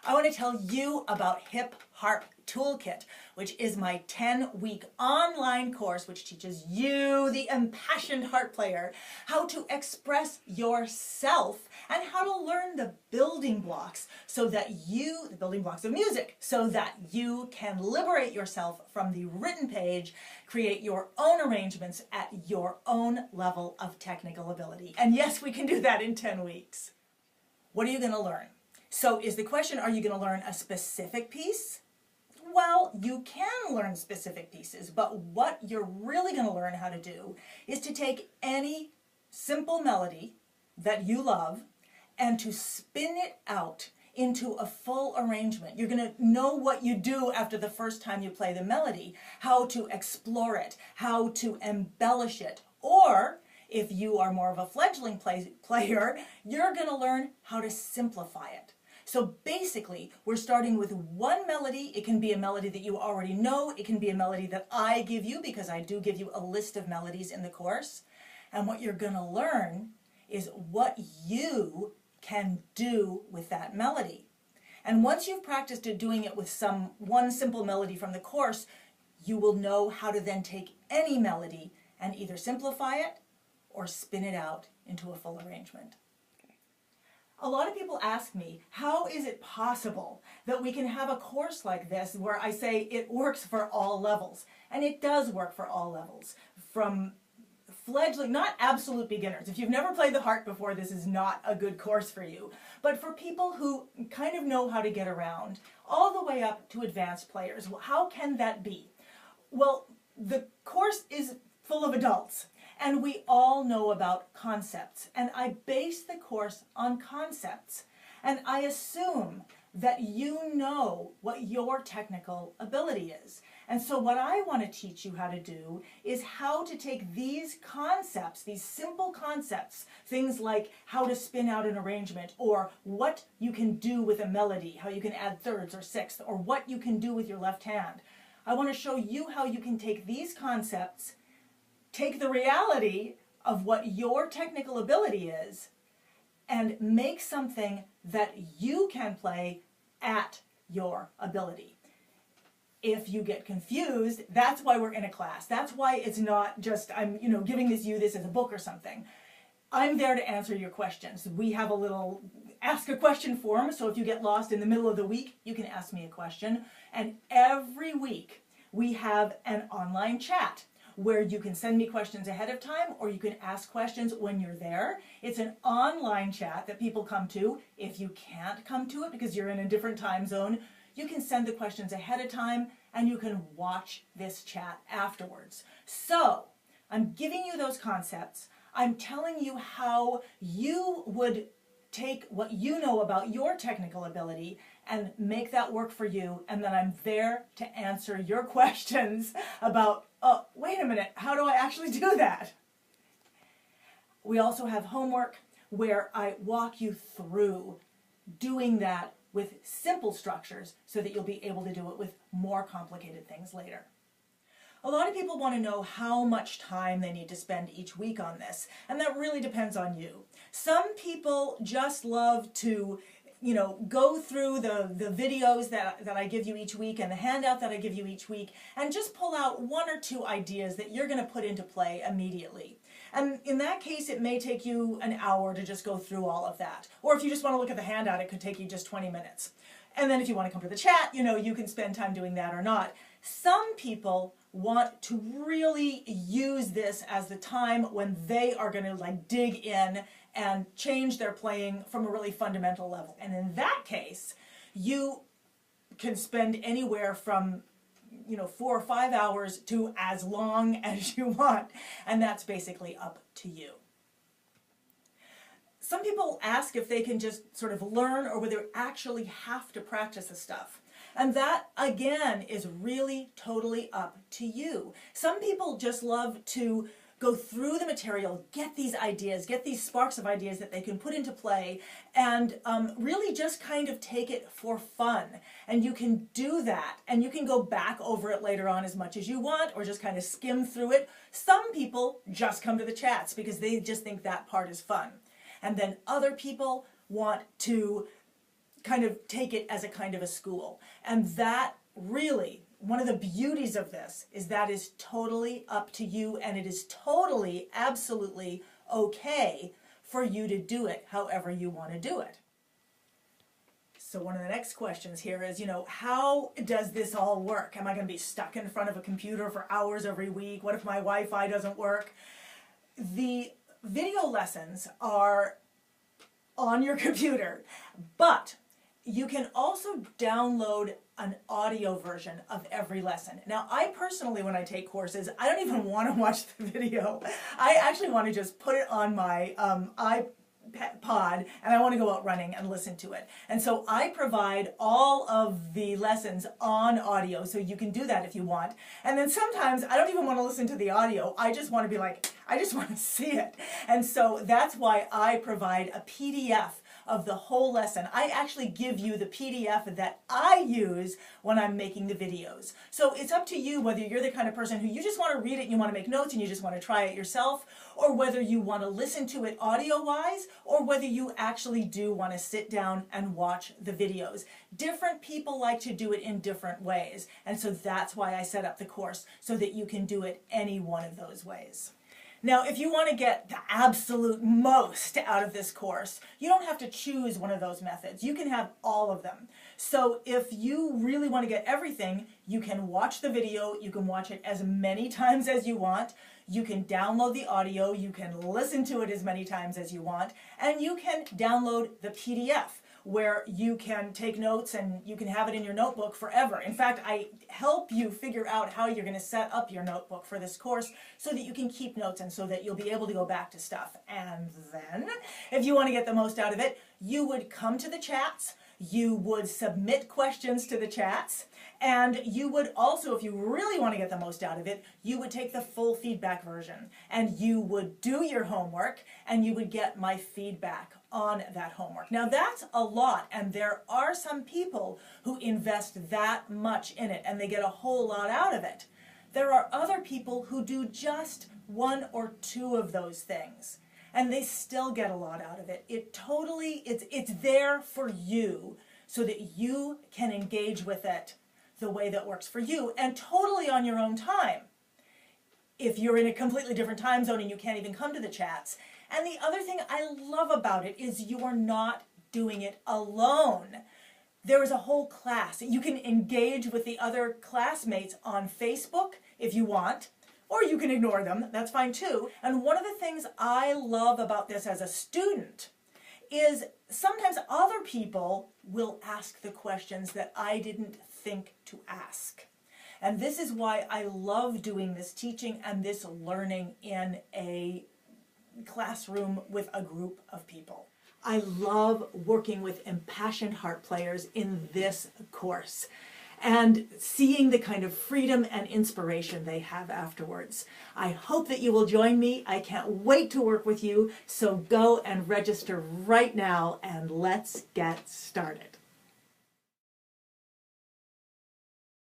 I want to tell you about Harp Toolkit, which is my 10-week online course which teaches you, the impassioned harp player, how to express yourself and how to learn the building blocks the building blocks of music, so that you can liberate yourself from the written page, create your own arrangements at your own level of technical ability. And yes, we can do that in 10 weeks. What are you going to learn? So is the question, are you going to learn a specific piece? Well, you can learn specific pieces, but what you're really going to learn how to do is to take any simple melody that you love and to spin it out into a full arrangement. You're going to know what you do after the first time you play the melody, how to explore it, how to embellish it, or if you are more of a fledgling player, you're going to learn how to simplify it. So basically, we're starting with one melody. It can be a melody that you already know. It can be a melody that I give you, because I do give you a list of melodies in the course. And what you're going to learn is what you can do with that melody. And once you've practiced doing it with one simple melody from the course, you will know how to then take any melody and either simplify it or spin it out into a full arrangement. A lot of people ask me, how is it possible that we can have a course like this where I say it works for all levels? And it does work for all levels. From fledgling, not absolute beginners. If you've never played the harp before, this is not a good course for you. But for people who kind of know how to get around, all the way up to advanced players. Well, how can that be? Well, the course is full of adults. And we all know about concepts, and I base the course on concepts, and I assume that you know what your technical ability is. And so what I want to teach you how to do is how to take these concepts, these simple concepts, things like how to spin out an arrangement, or what you can do with a melody, how you can add thirds or sixths, or what you can do with your left hand. I want to show you how you can take these concepts, take the reality of what your technical ability is, and make something that you can play at your ability. If you get confused, that's why we're in a class. That's why it's not just I'm giving this as a book or something. I'm there to answer your questions. We have a little ask a question form, so if you get lost in the middle of the week, you can ask me a question. And every week we have an online chat where you can send me questions ahead of time, or you can ask questions when you're there. It's an online chat that people come to. If you can't come to it because you're in a different time zone, you can send the questions ahead of time and you can watch this chat afterwards. So, I'm giving you those concepts. I'm telling you how you would take what you know about your technical ability and make that work for you, and then I'm there to answer your questions about, oh, wait a minute, how do I actually do that? We also have homework where I walk you through doing that with simple structures so that you'll be able to do it with more complicated things later. A lot of people want to know how much time they need to spend each week on this, and that really depends on you. Some people just love to go through the videos that I give you each week and the handout that I give you each week and just pull out one or two ideas that you're going to put into play immediately. And in that case, it may take you an hour to just go through all of that. Or if you just want to look at the handout, it could take you just 20 minutes. And then if you want to come to the chat, you can spend time doing that or not. Some people want to really use this as the time when they are going to dig in and change their playing from a really fundamental level. And in that case, you can spend anywhere from 4 or 5 hours to as long as you want, and that's basically up to you. Some people ask if they can just sort of learn or whether they actually have to practice the stuff. And that, again, is really totally up to you. Some people just love to go through the material, get these ideas, get these sparks of ideas that they can put into play, and really just kind of take it for fun. And you can do that, and you can go back over it later on as much as you want, or just kind of skim through it. Some people just come to the chats because they just think that part is fun. And then other people want to kind of take it as a kind of a school. And that really, one of the beauties of this is that is totally up to you, and it is totally, absolutely okay for you to do it however you want to do it. So one of the next questions here is, how does this all work? Am I going to be stuck in front of a computer for hours every week? What if my Wi-Fi doesn't work? The video lessons are on your computer, but you can also download an audio version of every lesson. Now, I personally, when I take courses, I don't even want to watch the video. I actually want to just put it on my iPod, and I want to go out running and listen to it. And so I provide all of the lessons on audio, so you can do that if you want. And then sometimes I don't even want to listen to the audio. I just want to be like, I just want to see it. And so that's why I provide a PDF of the whole lesson. I actually give you the PDF that I use when I'm making the videos. So it's up to you whether you're the kind of person who you just want to read it and you want to make notes and you just want to try it yourself, or whether you want to listen to it audio-wise, or whether you actually do want to sit down and watch the videos. Different people like to do it in different ways, and so that's why I set up the course, so that you can do it any one of those ways. Now, if you want to get the absolute most out of this course, you don't have to choose one of those methods. You can have all of them. So if you really want to get everything, you can watch the video, you can watch it as many times as you want, you can download the audio, you can listen to it as many times as you want, and you can download the PDF, where you can take notes and you can have it in your notebook forever. In fact, I help you figure out how you're going to set up your notebook for this course so that you can keep notes and so that you'll be able to go back to stuff. And then, if you want to get the most out of it, you would come to the chats, you would submit questions to the chats, and you would also, if you really want to get the most out of it, you would take the full feedback version and you would do your homework and you would get my feedback on that homework. Now that's a lot, and there are some people who invest that much in it and they get a whole lot out of it. There are other people who do just one or two of those things and they still get a lot out of it. It's there for you so that you can engage with it the way that works for you, and totally on your own time. If you're in a completely different time zone and you can't even come to the chats. And the other thing I love about it is you are not doing it alone. There is a whole class. You can engage with the other classmates on Facebook if you want, or you can ignore them. That's fine too. And one of the things I love about this as a student is sometimes other people will ask the questions that I didn't think to ask. And this is why I love doing this teaching and this learning in a classroom with a group of people. I love working with impassioned harp players in this course and seeing the kind of freedom and inspiration they have afterwards. I hope that you will join me. I can't wait to work with you. So go and register right now and let's get started.